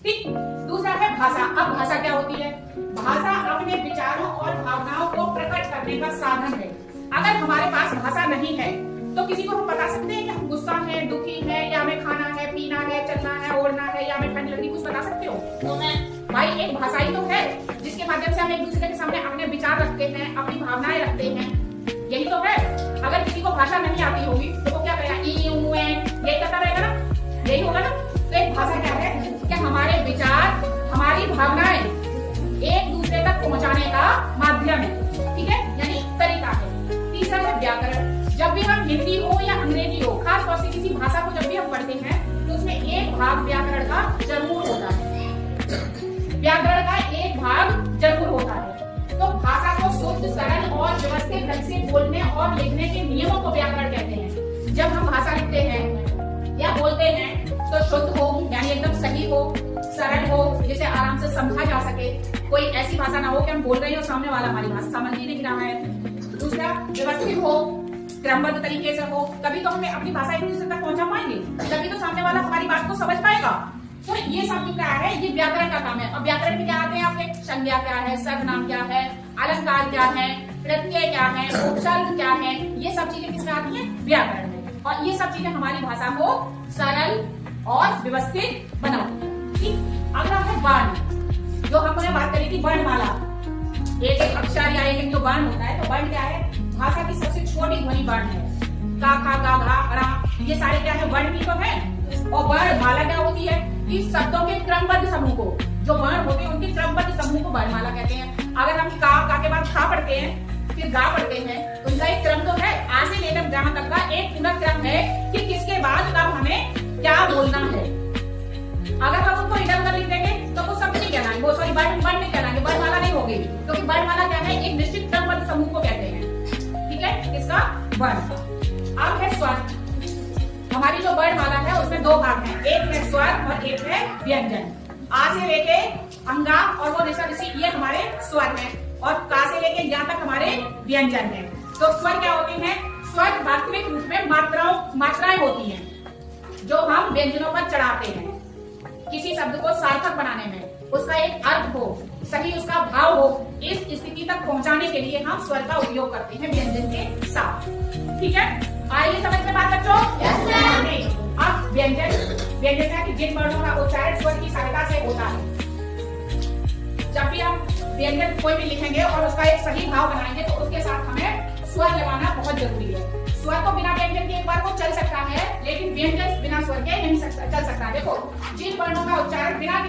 ठीक। दूसरा है भाषा। अब भाषा क्या होती है? भाषा अपने विचारों और भावनाओं को प्रकट करने का साधन है। अगर हमारे पास भाषा नहीं है तो किसी को हम बता सकते हैं कि हम गुस्सा है, दुखी है, या हमें खाना है, पीना है, चलना है, ओढ़ना है, या हमें ठंड लगी, कुछ बता सकते हो? तो मैं भाई एक भाषा ही तो है जिसके माध्यम से हम एक दूसरे के सामने अपने विचार रखते हैं, अपनी भावनाएं रखते हैं, यही तो है। अगर किसी को भाषा नहीं आती होगी तो वो क्या करेगा? यही करता रहेगा ना, यही होगा ना। तो एक भाषा क्या है कि हमारे विचार, हमारी भावनाएं एक दूसरे तक पहुंचाने का माध्यम है, ठीक है, यानी तरीका है। तीसरा है व्याकरण। जब भी हम हिंदी हो या अंग्रेजी हो, खास तौर से किसी भाषा को जब भी हम पढ़ते हैं तो उसमें एक भाग व्याकरण का जरूर होता है, व्याकरण का एक भाग जरूर होता है। तो भाषा को शुद्ध, सरल और व्यवस्थित ढंग से बोलने और लिखने के नियमों को व्याकरण कहते हैं। जब हम भाषा लिखते हैं या बोलते हैं तो शुद्ध हो, यानी एकदम सही हो, सरल हो, जिसे आराम से समझा जा सके। कोई ऐसी भाषा ना हो कि हम बोल रहे हो, सामने वाला हमारी भाषा समझ ही नहीं रहा है। दूसरा, व्यवस्थित हो, क्रमबद्ध तरीके से हो, तभी तो हमें अपनी भाषा एक दूसरे तक पहुंचा पाएंगे, तभी तो सामने वाला हमारी बात को समझ पाएगा। तो ये सब जो क्या है, ये व्याकरण का काम है। अब व्याकरण में क्या आते हैं आपके? संज्ञा क्या है, सर्वनाम क्या है, अलंकार क्या है, प्रत्यय क्या है, उपसर्ग क्या है, ये सब चीजें किसमें आती है? व्याकरण में। और ये सब चीजें हमारी भाषा को सरल और व्यवस्थित बनाती है। ठीक। अगला है वर्ण, जो हमने बात करी थी वर्णमाला। एक एक अक्षर या एक जो वर्ण होता है, तो वर्ण क्या है? भाषा की सबसे छोटी ध्वनि वर्ण है। का, खा, गा, घा, रा, ये सारे क्या है? वर्ण ही तो है। और वर्णमाला क्या होती है? इस शब्दों के क्रमबद्ध समूह को, जो वर्ण होते हैं उनके क्रमबद्ध समूह को वर्णमाला कहते हैं। अगर हम का के बाद खा पढ़ते हैं, फिर गा पढ़ते हैं, तो उनका एक क्रम तो है। आ से लेकर गा तक का एक पूरा क्रम है कि किसके बाद कब हमें क्या बोलना है। अगर हम उनको इधर उधर लिख देंगे तो वो शब्द नहीं कहलाएंगे, वो सॉरी वर्ण नहीं कहलाएंगे, वर्णमाला नहीं होगी। क्योंकि वर्णमाला क्या है? एक निश्चित क्रमबद्ध समूह को कहते हैं, ठीक है, इसका वर्ण। अब है स्वर। हमारी जो वर्णमाला है उसमें दो भाग हैं, एक है स्वर और एक है व्यंजन। आ से लेके अंगा और वो ऋषा ऋषि, ये हमारे स्वर हैं, और का से लेके यहाँ तक हमारे व्यंजन हैं। तो स्वर क्या होते हैं? स्वर वास्तविक रूप में मात्राएं होती हैं जो हम व्यंजनों पर चढ़ाते हैं। किसी शब्द को सार्थक बनाने में, उसका एक अर्थ हो, सही उसका भाव हो, इस स्थिति तक पहुंचाने के लिए हम स्वर का उपयोग करते हैं व्यंजन के साथ। ठीक है, आइए समझ में बात बच्चों। अब व्यंजन है कि जिन वर्णों का उच्चारण स्वर की सहायता से होता है। जब भी हम व्यंजन कोई भी लिखेंगे और उसका एक सही भाव बनाएंगे तो उसके साथ हमें स्वर लगाना बहुत जरूरी है। स्वर तो बिना व्यंजन के एक बार को चल सकता है, लेकिन व्यंजन बिना स्वर के नहीं चल सकता। देखो, जिन वर्णों का उच्चारण बिना